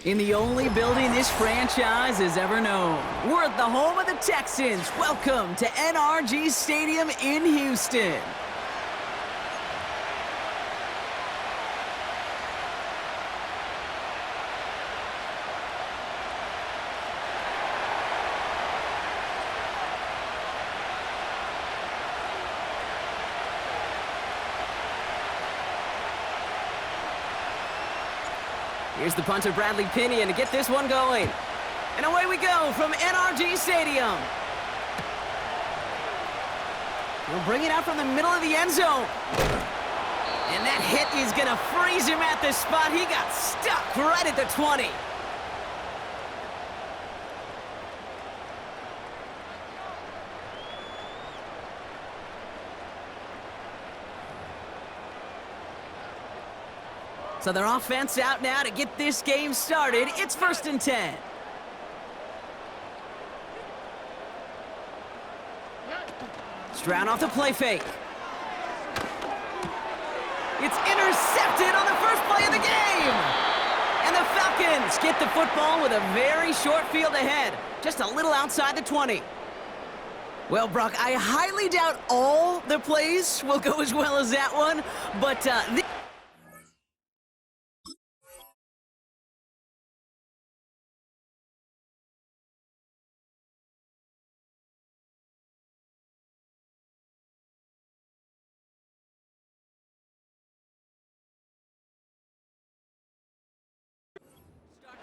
In the only building this franchise has ever known. We're at the home of the Texans. Welcome to NRG Stadium in Houston. Here's the punter, Bradley Pinion, to get this one going. And away we go from NRG Stadium. He'll bring it out from the middle of the end zone. And that hit is going to freeze him at the spot. He got stuck right at the 20. So their offense out now to get this game started. It's 1st and 10. Stroud off the play fake. It's intercepted on the first play of the game. And the Falcons get the football with a very short field ahead. Just a little outside the 20. Well, Brock, I highly doubt all the plays will go as well as that one. But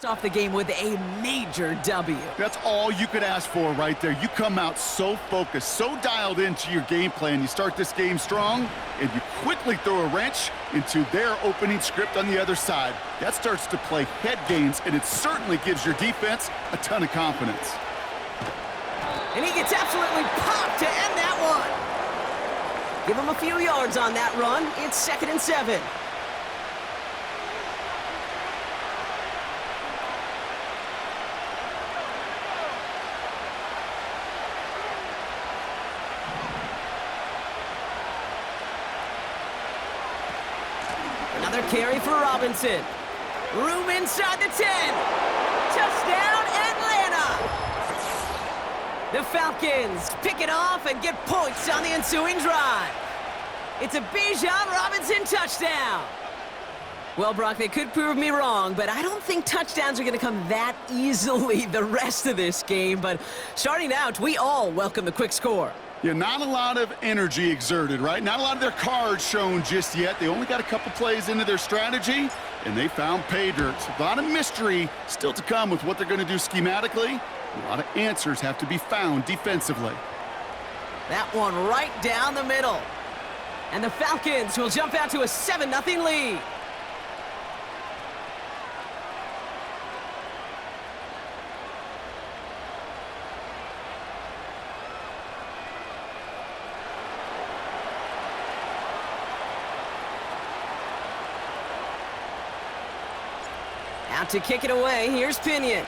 off the game with a major W. That's all you could ask for right there. You come out so focused, so dialed into your game plan. You start this game strong, and you quickly throw a wrench into their opening script on the other side. That starts to play head games, and it certainly gives your defense a ton of confidence. And he gets absolutely popped to end that one. Give him a few yards on that run. It's 2nd and 7. Another carry for Robinson. Room inside the 10. Touchdown, Atlanta! The Falcons pick it off and get points on the ensuing drive. It's a Bijan Robinson touchdown. Well, Brock, they could prove me wrong, but I don't think touchdowns are going to come that easily the rest of this game. But starting out, we all welcome the quick score. Yeah, not a lot of energy exerted, right? Not a lot of their cards shown just yet. They only got a couple plays into their strategy, and they found pay dirt. A lot of mystery still to come with what they're going to do schematically. A lot of answers have to be found defensively. That one right down the middle. And the Falcons will jump out to a 7-0 lead. Out to kick it away, here's Pinion.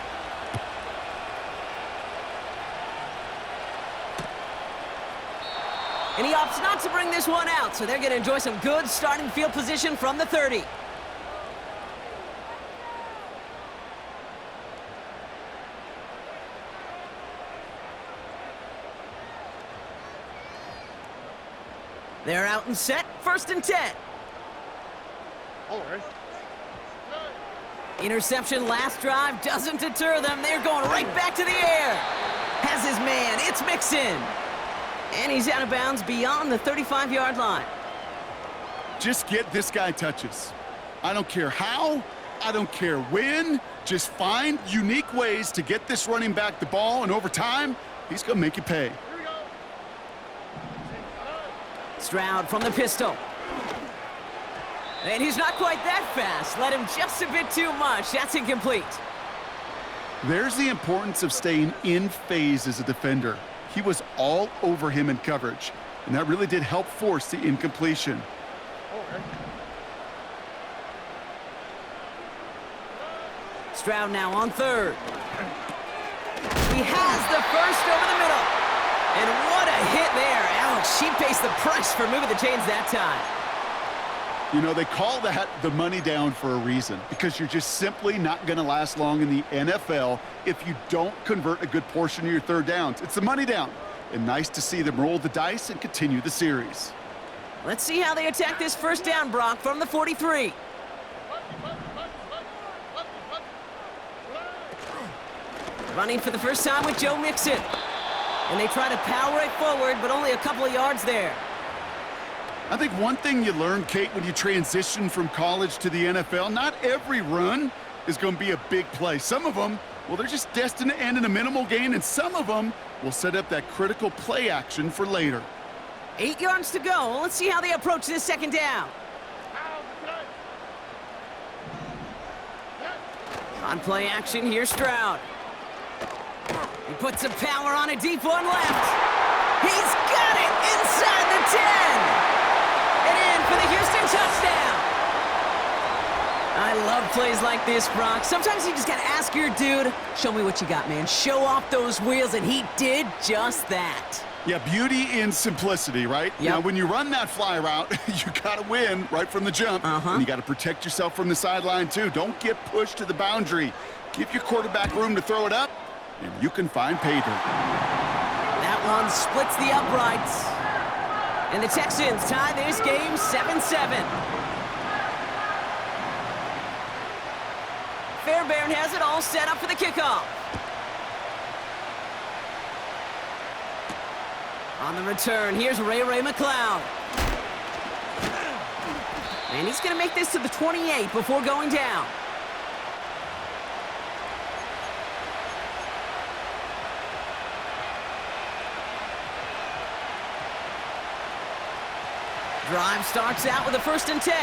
And he opts not to bring this one out, so they're going to enjoy some good starting field position from the 30. They're out and set, 1st and 10. All right. Interception last drive doesn't deter them. They're going right back to the air. Has his man. It's Mixon. And he's out of bounds beyond the 35-yard line. Just get this guy touches. I don't care how. I don't care when. Just find unique ways to get this running back the ball, and over time, he's going to make you pay. Stroud from the pistol. And he's not quite that fast. Let him just a bit too much. That's incomplete. There's the importance of staying in phase as a defender. He was all over him in coverage, and that really did help force the incompletion. Stroud now on 3rd. He has the first over the middle. And what a hit there. Alex, she faced the press for moving the chains that time. You know, they call that the money down for a reason, because you're just simply not going to last long in the NFL if you don't convert a good portion of your third downs. It's the money down. And nice to see them roll the dice and continue the series. Let's see how they attack this first down, Brock, from the 43. Running for the first time with Joe Mixon. And they try to power it forward, but only a couple of yards there. I think one thing you learn, Kate, when you transition from college to the NFL, not every run is going to be a big play. Some of them, well, they're just destined to end in a minimal gain, and some of them will set up that critical play action for later. 8 yards to go. Let's see how they approach this second down. On play action, here's Stroud. He puts some power on a deep one left. He's got it inside the 10. And in for the Houston touchdown. I love plays like this, Brock. Sometimes you just got to ask your dude, show me what you got, man. Show off those wheels, and he did just that. Yeah, beauty in simplicity, right? Yep. Now, when you run that fly route, you got to win right from the jump. And you got to protect yourself from the sideline, too. Don't get pushed to the boundary. Give your quarterback room to throw it up, and you can find pay dirt. That one splits the uprights. And the Texans tie this game 7-7. Fairbairn has it all set up for the kickoff. On the return, here's Ray McLeod. And he's going to make this to the 28 before going down. Drive starts out with a 1st and 10.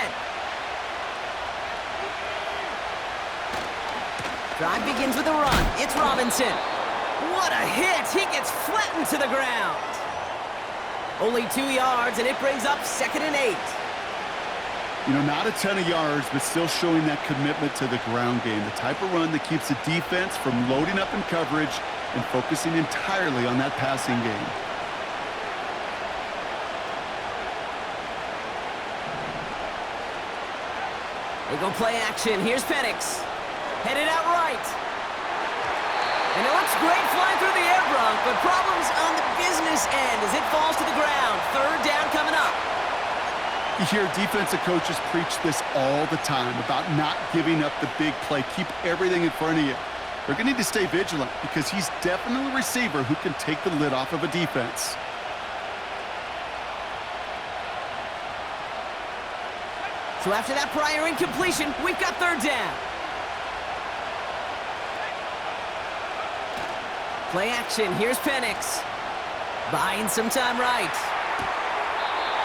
Drive begins with a run. It's Robinson. What a hit! He gets flattened to the ground. Only 2 yards, and it brings up 2nd and 8. You know, not a ton of yards, but still showing that commitment to the ground game. The type of run that keeps the defense from loading up in coverage and focusing entirely on that passing game. They go play action. Here's Penix. Headed out right. And it looks great flying through the air, Brock, but problems on the business end as it falls to the ground. 3rd down coming up. You hear defensive coaches preach this all the time about not giving up the big play. Keep everything in front of you. They're going to need to stay vigilant because he's definitely a receiver who can take the lid off of a defense. So after that prior incompletion, we've got 3rd down. Play action. Here's Penix. Buying some time right.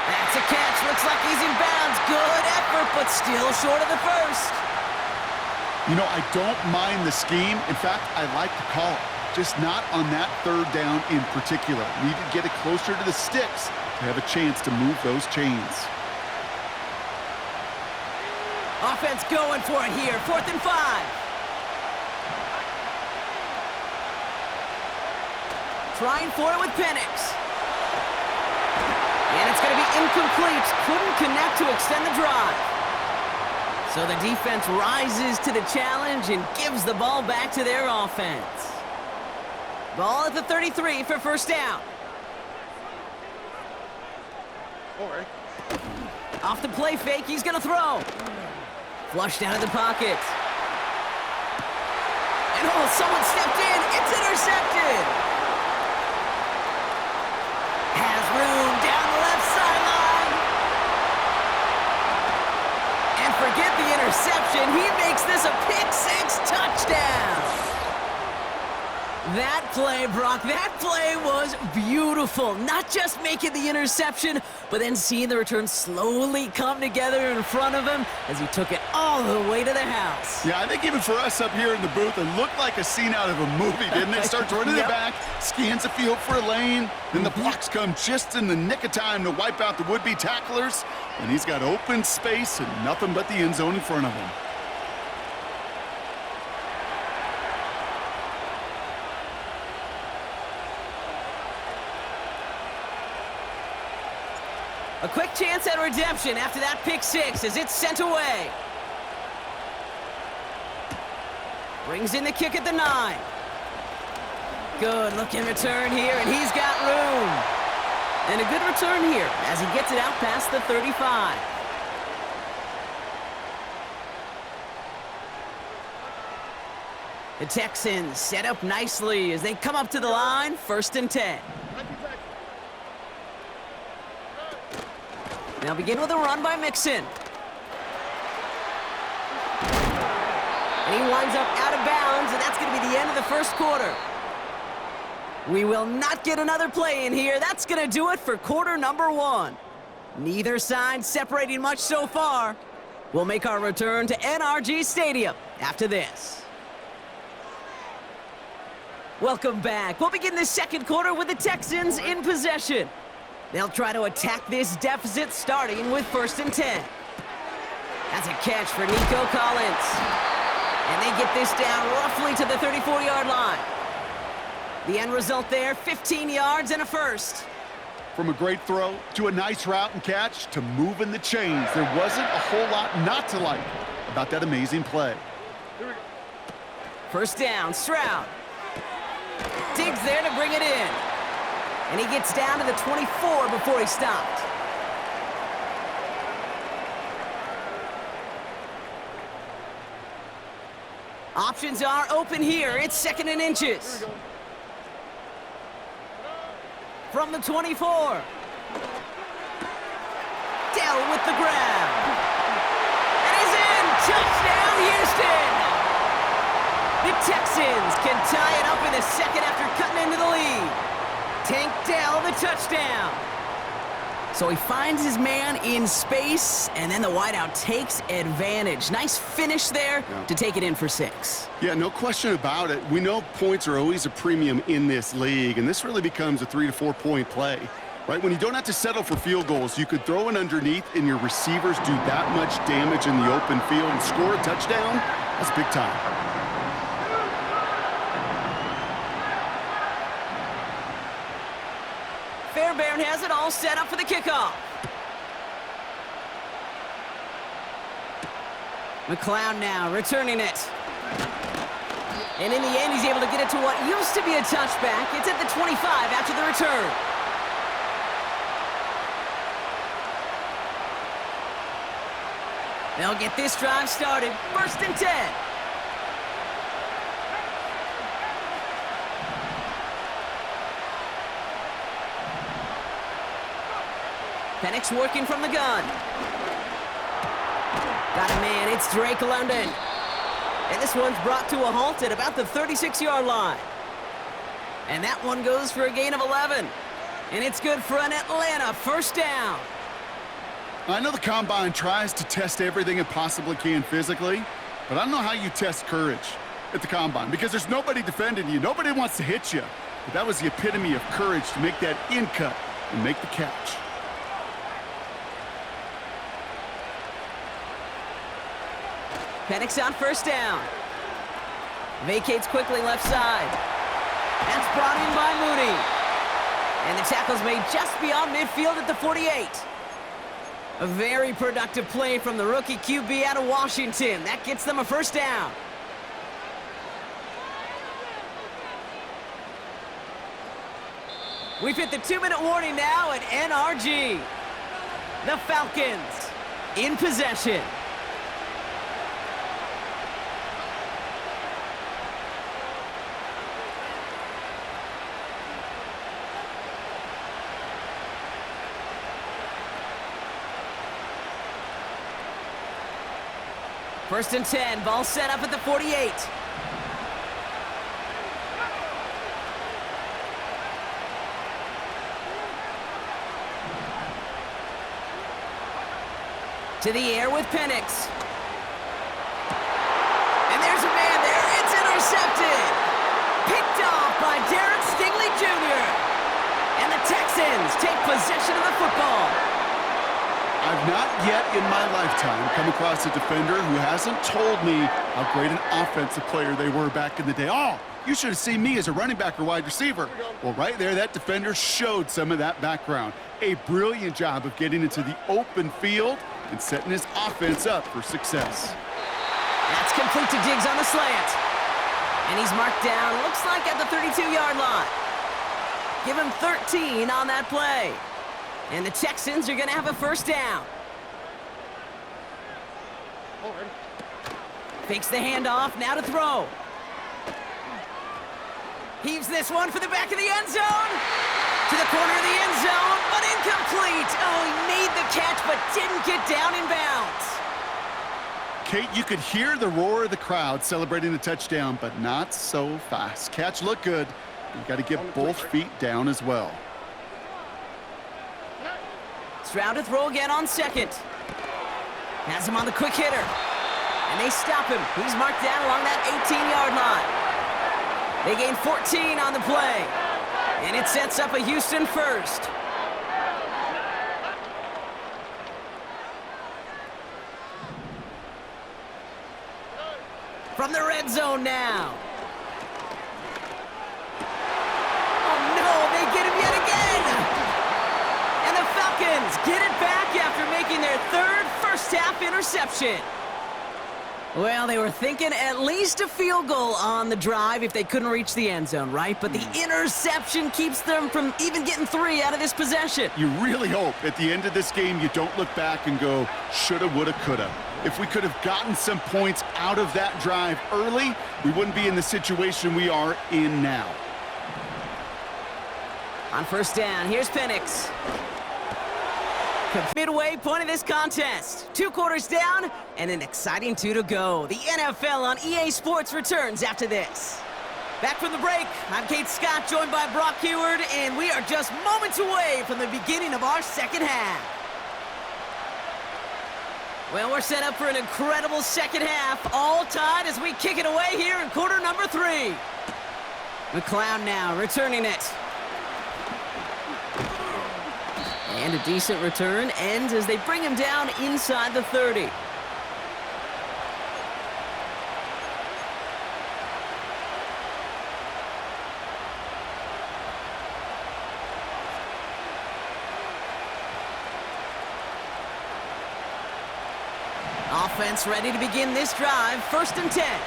That's a catch. Looks like he's in bounds. Good effort, but still short of the 1st. You know, I don't mind the scheme. In fact, I like the call. Just not on that 3rd down in particular. Need to get it closer to the sticks to have a chance to move those chains. Offense going for it here. 4th and 5. Trying for it with Penix. And it's going to be incomplete. Couldn't connect to extend the drive. So the defense rises to the challenge and gives the ball back to their offense. Ball at the 33 for 1st down. Off the play fake, he's going to throw. Flushed out of the pocket. And oh, someone stepped in. It's intercepted. Has room down the left sideline. And forget the interception. He makes this a pick-6 touchdown. That play, Brock, that play was beautiful. Not just making the interception, but then seeing the return slowly come together in front of him as he took it all the way to the house. Yeah, I think even for us up here in the booth, it looked like a scene out of a movie, didn't it? Starts running it back, scans the field for a lane, then the blocks come just in the nick of time to wipe out the would-be tacklers, and he's got open space and nothing but the end zone in front of him. A quick chance at redemption after that pick six as it's sent away. Brings in the kick at the 9. Good looking return here, and he's got room. And a good return here as he gets it out past the 35. The Texans set up nicely as they come up to the line, 1st and 10. They'll begin with a run by Mixon. And he winds up out of bounds, and that's going to be the end of the first quarter. We will not get another play in here. That's going to do it for quarter number 1. Neither side separating much so far. We'll make our return to NRG Stadium after this. Welcome back. We'll begin the second quarter with the Texans in possession. They'll try to attack this deficit starting with 1st and 10. That's a catch for Nico Collins. And they get this down roughly to the 34-yard line. The end result there, 15 yards and a first. From a great throw to a nice route and catch to moving the chains, there wasn't a whole lot not to like about that amazing play. First down, Stroud. Digs there to bring it in. And he gets down to the 24 before he stopped. Options are open here. It's 2nd and inches. From the 24. Dell with the grab. And he's in. Touchdown, Houston. The Texans can tie it up in the second after cutting into the lead. Tank Dell the touchdown. So he finds his man in space, and then the wideout takes advantage. Nice finish there to take it in for 6. Yeah, no question about it. We know points are always a premium in this league, and this really becomes a 3 to 4 point play. Right? When you don't have to settle for field goals, you could throw it underneath and your receivers do that much damage in the open field and score a touchdown. That's big time. Fairbairn has it all set up for the kickoff. McLeod now returning it. And in the end, he's able to get it to what used to be a touchback. It's at the 25 after the return. They'll get this drive started. 1st and 10. Penix working from the gun. Got a man, it's Drake London. And this one's brought to a halt at about the 36-yard line. And that one goes for a gain of 11. And it's good for an Atlanta 1st down. I know the Combine tries to test everything it possibly can physically, but I don't know how you test courage at the Combine because there's nobody defending you. Nobody wants to hit you. But that was the epitome of courage to make that in cut and make the catch. Penix on 1st down. Vacates quickly left side. That's brought in by Mooney. And the tackle's made just beyond midfield at the 48. A very productive play from the rookie QB out of Washington. That gets them a 1st down. We've hit the 2-minute warning now at NRG. The Falcons in possession. First and 10, ball set up at the 48. To the air with Penix. And there's a man there. It's intercepted. Picked off by Derek Stingley Jr. And the Texans take possession of the football. I've have not yet in my lifetime come across a defender who hasn't told me how great an offensive player they were back in the day. Oh, you should have seen me as a running back or wide receiver. Well, right there, that defender showed some of that background. A brilliant job of getting into the open field and setting his offense up for success. That's complete to Diggs on the slant. And he's marked down, looks like at the 32-yard line. Give him 13 on that play. And the Texans are going to have a first down. Forward. Fakes the handoff, now to throw. Heaves this one for the back of the end zone. To the corner of the end zone, but incomplete. Oh, he made the catch, but didn't get down in bounds. Kate, you could hear the roar of the crowd celebrating the touchdown, but not so fast. Catch looked good. You got to get both feet down as well. Stroud to throw again on second. Has him on the quick hitter. And they stop him. He's marked down along that 18-yard line. They gain 14 on the play. And it sets up a Houston first. From the red zone now. Oh no, they get him yet again! And the Falcons get it back after making their third first-half interception. Well, they were thinking at least a field goal on the drive if they couldn't reach the end zone, right? But the interception keeps them from even getting 3 out of this possession. You really hope at the end of this game you don't look back and go, shoulda, woulda, coulda. If we could have gotten some points out of that drive early, we wouldn't be in the situation we are in now. On first down, here's Penix. Midway point of this contest. 2 quarters down and an exciting 2 to go. The NFL on EA Sports returns after this. Back from the break, I'm Kate Scott, joined by Brock Heward, and we are just moments away from the beginning of our second half. Well, we're set up for an incredible second half, all tied as we kick it away here in quarter number 3. McLeod now returning it. And a decent return ends as they bring him down inside the 30. Offense ready to begin this drive, 1st and 10.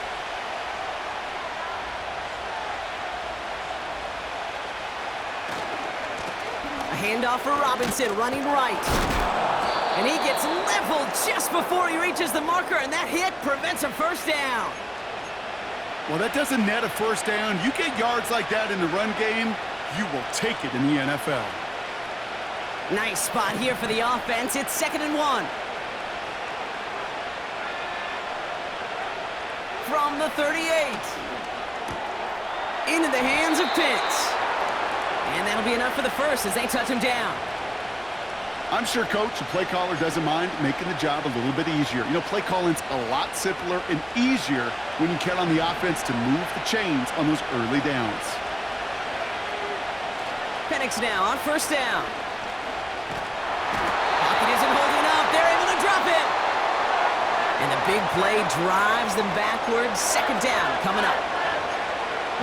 Handoff for Robinson, running right. And he gets leveled just before he reaches the marker, and that hit prevents a first down. Well, that doesn't net a first down. You get yards like that in the run game, you will take it in the NFL. Nice spot here for the offense. It's 2nd and 1. From the 38. Into the hands of Pitts. And that'll be enough for the first as they touch him down. I'm sure Coach, the play caller, doesn't mind making the job a little bit easier. You know, play calling's a lot simpler and easier when you count on the offense to move the chains on those early downs. Penix now on first down. Pocket isn't holding up. They're able to drop it. And the big play drives them backwards. 2nd down coming up.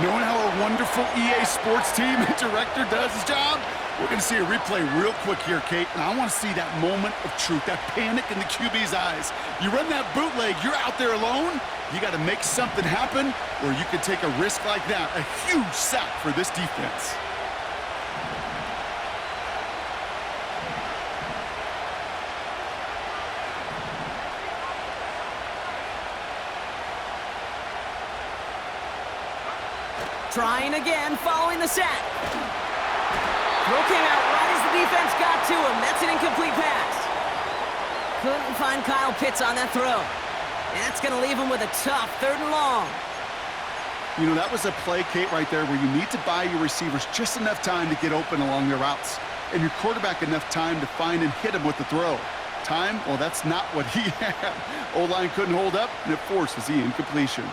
Knowing how a wonderful EA Sports team and director does his job, we're going to see a replay real quick here, Kate, and I want to see that moment of truth, that panic in the QB's eyes. You run that bootleg, you're out there alone, you got to make something happen, or you could take a risk like that, a huge sack for this defense. Trying again, following the sack. Throw came out right as the defense got to him. That's an incomplete pass. Couldn't find Kyle Pitts on that throw. And that's going to leave him with a tough 3rd and long. You know, that was a play, Kate, right there where you need to buy your receivers just enough time to get open along their routes. And your quarterback enough time to find and hit him with the throw. Time, well, that's not what he had. O-line couldn't hold up, and it forces the incompletion.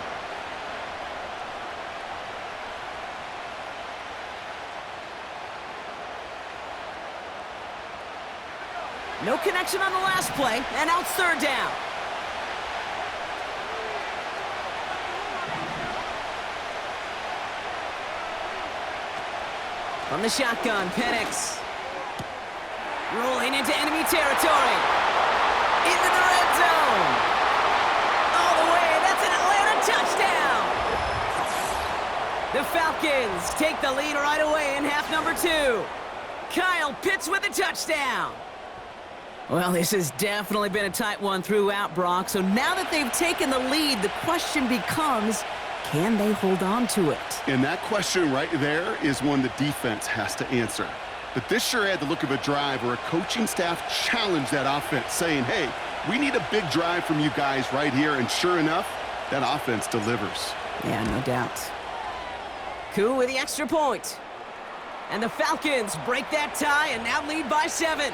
No connection on the last play, and now it's third down. From the shotgun, Penix. Rolling into enemy territory. Into the red zone. All the way, that's an Atlanta touchdown. The Falcons take the lead right away in half number 2. Kyle Pitts with a touchdown. Well, this has definitely been a tight one throughout, Brock. So now that they've taken the lead, the question becomes, can they hold on to it? And that question right there is one the defense has to answer. But this sure had the look of a drive where a coaching staff challenged that offense, saying, hey, we need a big drive from you guys right here. And sure enough, that offense delivers. Yeah, no doubt. Koo with the extra point. And the Falcons break that tie and now lead by 7.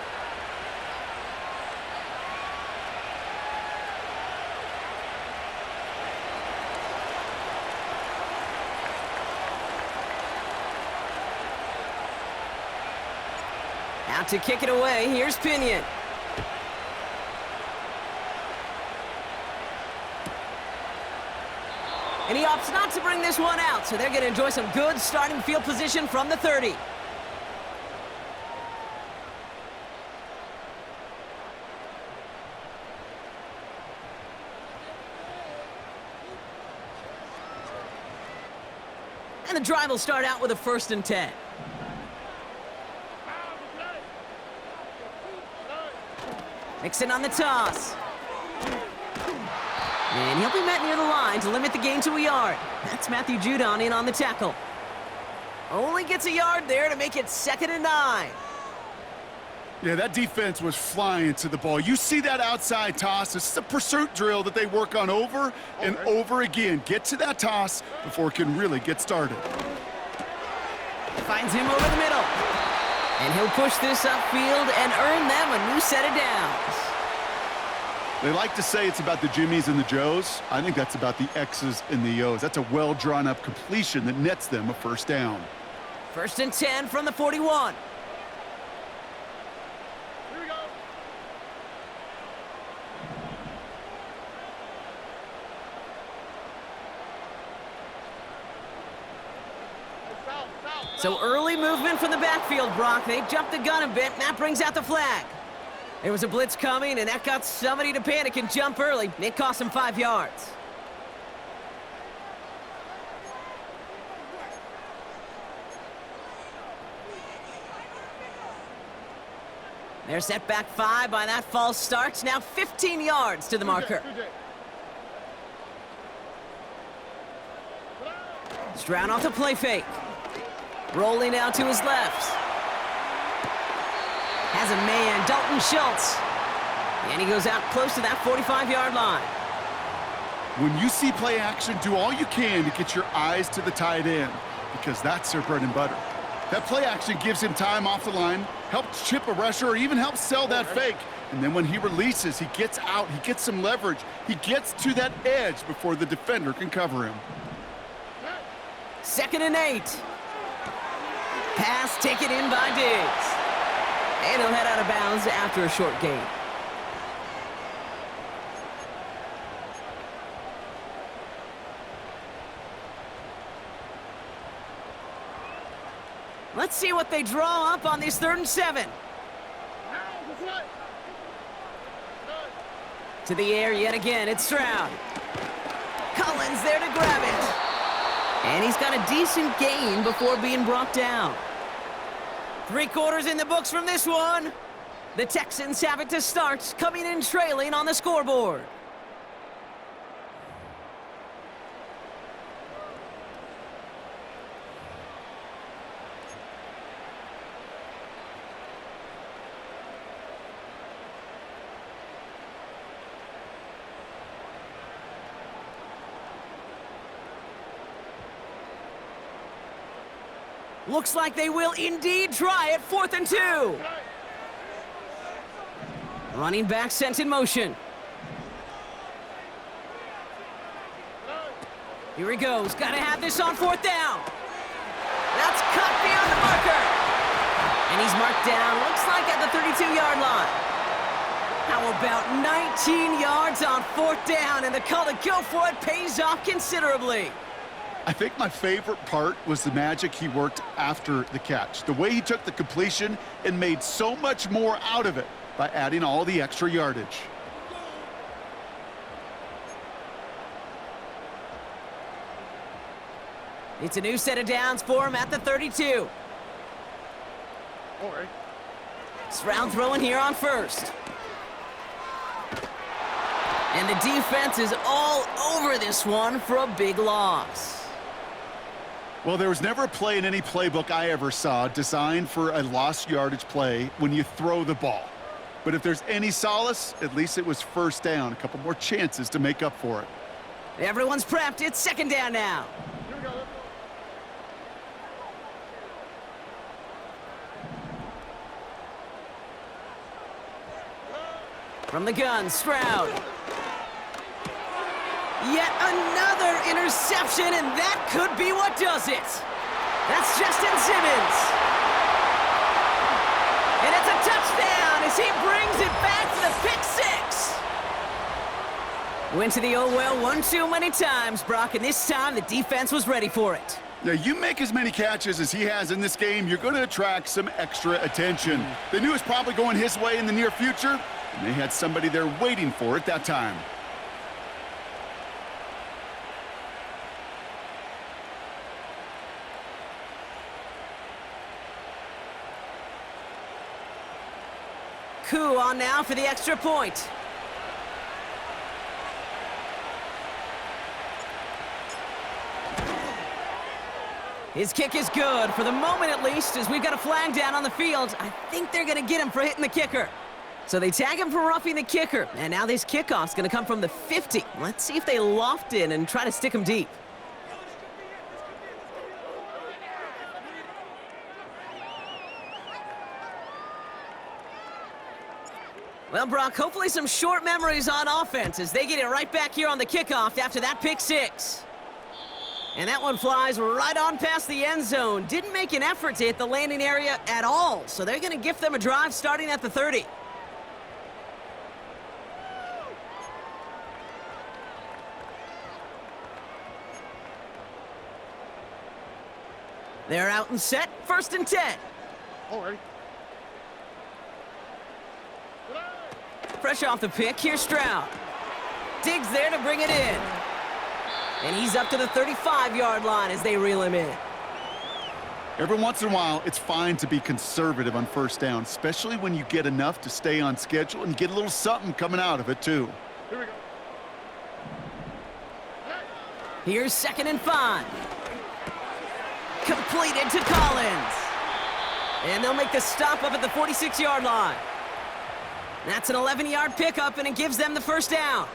Out to kick it away, here's Pinion. And he opts not to bring this one out, so they're going to enjoy some good starting field position from the 30. And the drive will start out with a 1st and 10. Mixon on the toss. And he'll be met near the line to limit the gain to a yard. That's Matthew Judon in on the tackle. Only gets a yard there to make it 2nd and 9. Yeah, that defense was flying to the ball. You see that outside toss. This is a pursuit drill that they work on over and over again. Get to that toss before it can really get started. Finds him over the middle. And he'll push this upfield and earn them a new set of downs. They like to say it's about the Jimmies and the Joes. I think that's about the X's and the O's. That's a well-drawn-up completion that nets them a 1st down. 1st and 10 from the 41. Here we go. So early movement from the backfield, Brock. They jumped the gun a bit, and that brings out the flag. There was a blitz coming, and that got somebody to panic and jump early. It cost them 5 yards. They're set back 5 by that false start. Now 15 yards to the marker. Stroud off the play fake. Rolling out to his left. Has a man, Dalton Schultz. And he goes out close to that 45-yard line. When you see play action, do all you can to get your eyes to the tight end, because that's their bread and butter. That play action gives him time off the line, helps chip a rusher, or even helps sell that fake. And then when he releases, he gets out, he gets some leverage. He gets to that edge before the defender can cover him. 2nd and 8. Pass taken in by Diggs. And he'll head out of bounds after a short gain. Let's see what they draw up on this 3rd and 7. To the air yet again, it's Stroud. Collins there to grab it. And he's got a decent gain before being brought down. 3 quarters in the books from this one. The Texans have it to start, coming in trailing on the scoreboard. Looks like they will indeed try it. 4th and 2. Running back sent in motion. Here he goes. Got to have this on 4th down. That's cut beyond the marker. And he's marked down, looks like at the 32-yard line. How about 19 yards on 4th down, and the call to go for it pays off considerably. I think my favorite part was the magic he worked after the catch. The way he took the completion and made so much more out of it by adding all the extra yardage. It's a new set of downs for him at the 32. All right. Stroud throwing here on 1st. And the defense is all over this one for a big loss. Well, there was never a play in any playbook I ever saw designed for a lost yardage play when you throw the ball. But if there's any solace, at least it was 1st down. A couple more chances to make up for it. Everyone's prepped. It's 2nd down now. Here we go. From the gun, Stroud. Yet another interception, and that could be what does it. That's Justin Simmons. And it's a touchdown as he brings it back to the pick 6. Went to the oh well one too many times, Brock, and this time the defense was ready for it. Yeah, you make as many catches as he has in this game, you're going to attract some extra attention. They knew it was probably going his way in the near future, and they had somebody there waiting for it that time. Coup on now for the extra point. His kick is good, for the moment at least, as we've got a flag down on the field. I think they're going to get him for hitting the kicker. So they tag him for roughing the kicker, and now this kickoff's going to come from the 50. Let's see if they loft in and try to stick him deep. Well, Brock, hopefully some short memories on offense as they get it right back here on the kickoff after that pick 6. And that one flies right on past the end zone. Didn't make an effort to hit the landing area at all, so they're going to gift them a drive starting at the 30. They're out and set, 1st and 10. All right. Fresh off the pick, here's Stroud. Digs there to bring it in. And he's up to the 35-yard line as they reel him in. Every once in a while, it's fine to be conservative on 1st down, especially when you get enough to stay on schedule and get a little something coming out of it, too. Here we go. Here's 2nd and 5. Completed to Collins. And they'll make the stop up at the 46-yard line. That's an 11-yard pickup, and it gives them the 1st down.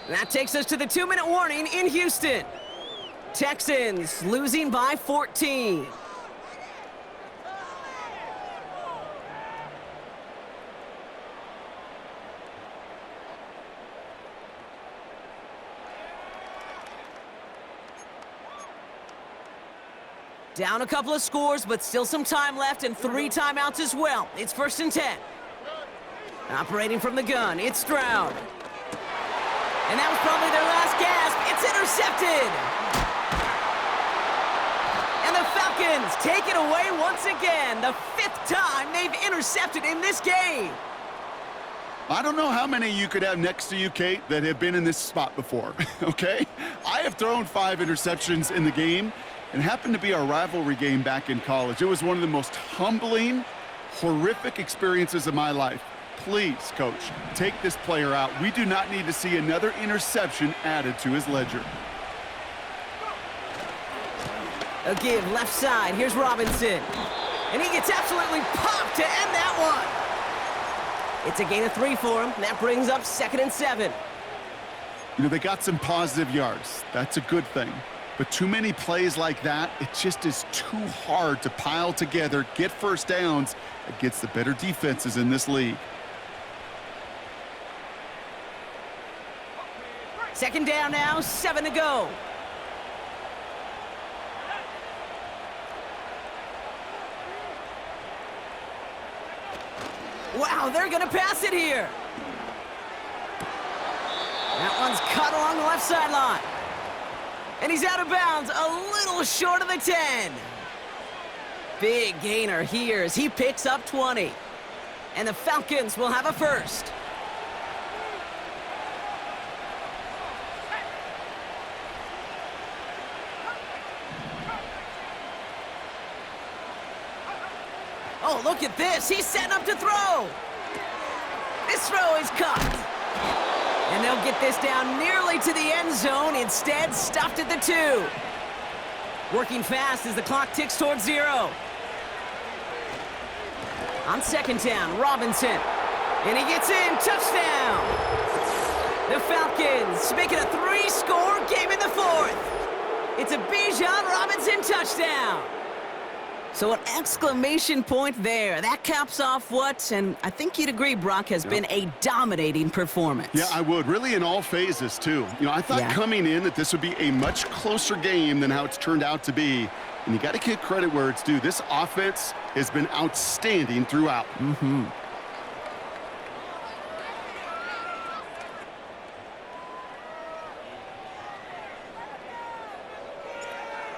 That takes us to the 2-minute warning in Houston. Texans losing by 14. Down a couple of scores, but still some time left and 3 timeouts as well. It's 1st and 10. Operating from the gun, it's Stroud. And that was probably their last gasp. It's intercepted. And the Falcons take it away once again. The 5th time they've intercepted in this game. I don't know how many you could have next to you, Kate, that have been in this spot before, okay? I have thrown 5 interceptions in the game, and happened to be our rivalry game back in college. It was one of the most humbling, horrific experiences of my life. Please, Coach, take this player out. We do not need to see another interception added to his ledger. A give left side. Here's Robinson. And he gets absolutely popped to end that one. It's a gain of 3 for him. That brings up 2nd and 7. You know, they got some positive yards. That's a good thing. But too many plays like that, it just is too hard to pile together, get 1st downs against the better defenses in this league. 2nd down now, 7 to go. Wow, they're going to pass it here. That one's cut along the left sideline. And he's out of bounds, a little short of the 10. Big gainer here as he picks up 20. And the Falcons will have a first. Oh, look at this. He's setting up to throw. This throw is caught. And they'll get this down nearly to the end zone. Instead, stopped at the 2. Working fast as the clock ticks towards 0. On second down, Robinson. And he gets in. Touchdown. The Falcons make it a 3-score game in the 4th. It's a Bijan Robinson touchdown. So an exclamation point there. That caps off what, and I think you'd agree, Brock, has been a dominating performance. Yeah, I would. Really in all phases, too. You know, I thought coming in that this would be a much closer game than how it's turned out to be. And you got to give credit where it's due. This offense has been outstanding throughout.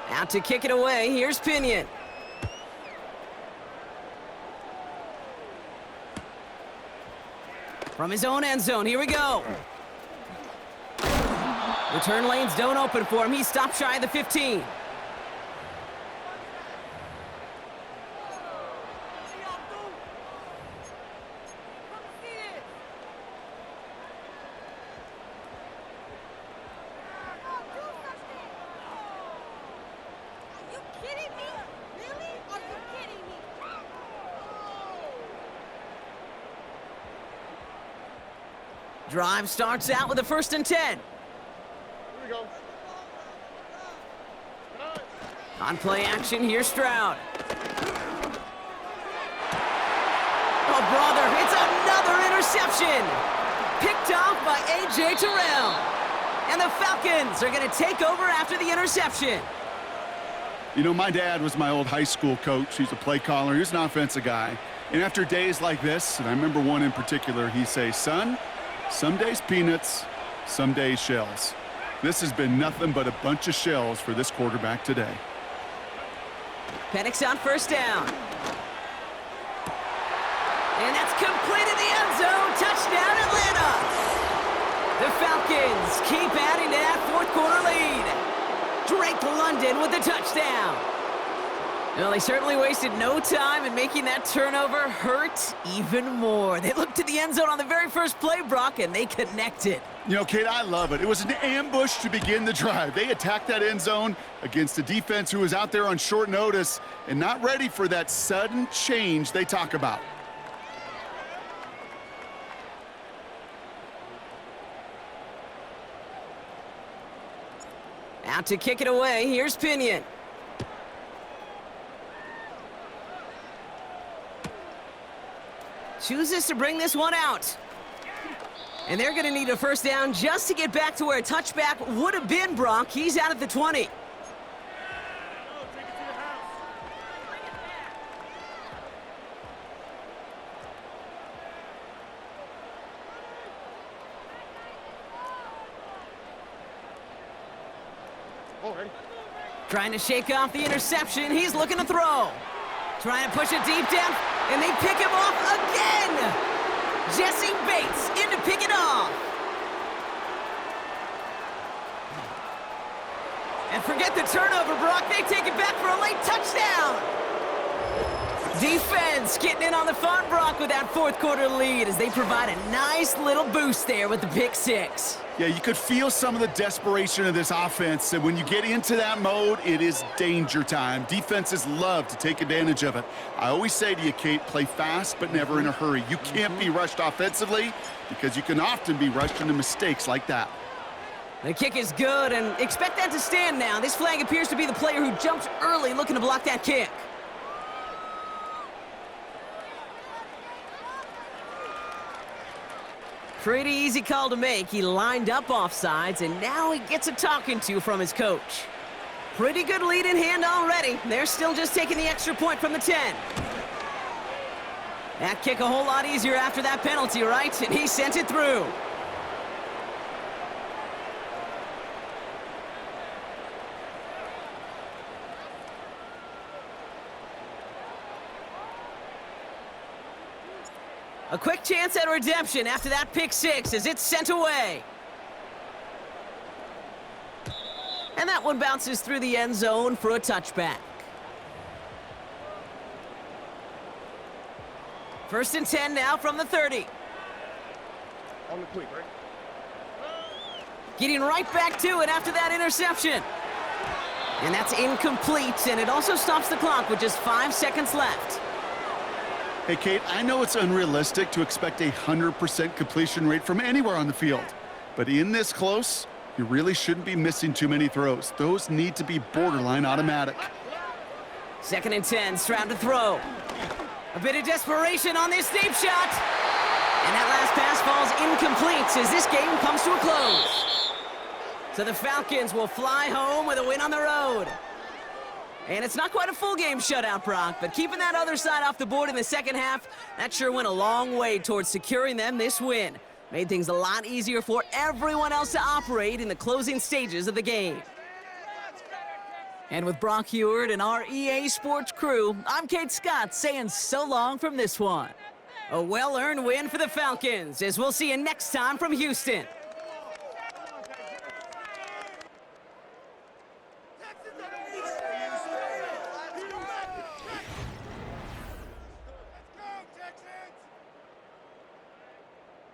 Out to kick it away. Here's Pinion. From his own end zone, here we go. Return lanes don't open for him. He stopped shy of the 15. Drive starts out with a 1st and 10. Here we go. On play action, here's Stroud. Oh, brother, it's another interception. Picked off by A.J. Terrell. And the Falcons are going to take over after the interception. You know, my dad was my old high school coach. He's a play caller. He was an offensive guy. And after days like this, and I remember one in particular, he'd say, son, some days peanuts, some days shells. This has been nothing but a bunch of shells for this quarterback today. Penix on 1st down. And that's completed the end zone. Touchdown, Atlanta. The Falcons keep adding to that 4th quarter lead. Drake London with the touchdown. Well, they certainly wasted no time in making that turnover hurt even more. They looked to the end zone on the very first play, Brock, and they connected. You know, Kate, I love it. It was an ambush to begin the drive. They attacked that end zone against a defense who was out there on short notice and not ready for that sudden change they talk about. Out to kick it away, here's Pinion. Chooses to bring this one out. And they're going to need a 1st down just to get back to where a touchback would have been, Brock. He's out at the 20. Trying to shake off the interception. He's looking to throw. Trying to push it deep down, and they pick him off again. Jesse Bates in to pick it off. And forget the turnover, Brock. They take it back for a late touchdown. Defense getting in on the fun, Brock, with that 4th quarter lead as they provide a nice little boost there with the pick 6. Yeah, you could feel some of the desperation of this offense. And when you get into that mode, it is danger time. Defenses love to take advantage of it. I always say to you, Kate, play fast but never in a hurry. You can't be rushed offensively because you can often be rushed into mistakes like that. The kick is good, and expect that to stand now. This flag appears to be the player who jumped early looking to block that kick. Pretty easy call to make. He lined up offsides, and now he gets a talking to from his coach. Pretty good lead in hand already. They're still just taking the extra point from the 10. That kick a whole lot easier after that penalty, right? And he sent it through. A quick chance at redemption after that pick six as it's sent away. And that one bounces through the end zone for a touchback. First and 10 now from the 30. On the quick, right? Getting right back to it after that interception. And that's incomplete, and it also stops the clock with just 5 seconds left. Hey, Kate, I know it's unrealistic to expect a 100% completion rate from anywhere on the field. But in this close, you really shouldn't be missing too many throws. Those need to be borderline automatic. Second and 10, Stroud to throw. A bit of desperation on this deep shot. And that last pass falls incomplete as this game comes to a close. So the Falcons will fly home with a win on the road. And it's not quite a full game shutout, Brock, but keeping that other side off the board in the second half, that sure went a long way towards securing them this win. Made things a lot easier for everyone else to operate in the closing stages of the game. And with Brock Heward and our EA Sports crew, I'm Kate Scott saying so long from this one. A well-earned win for the Falcons, as we'll see you next time from Houston.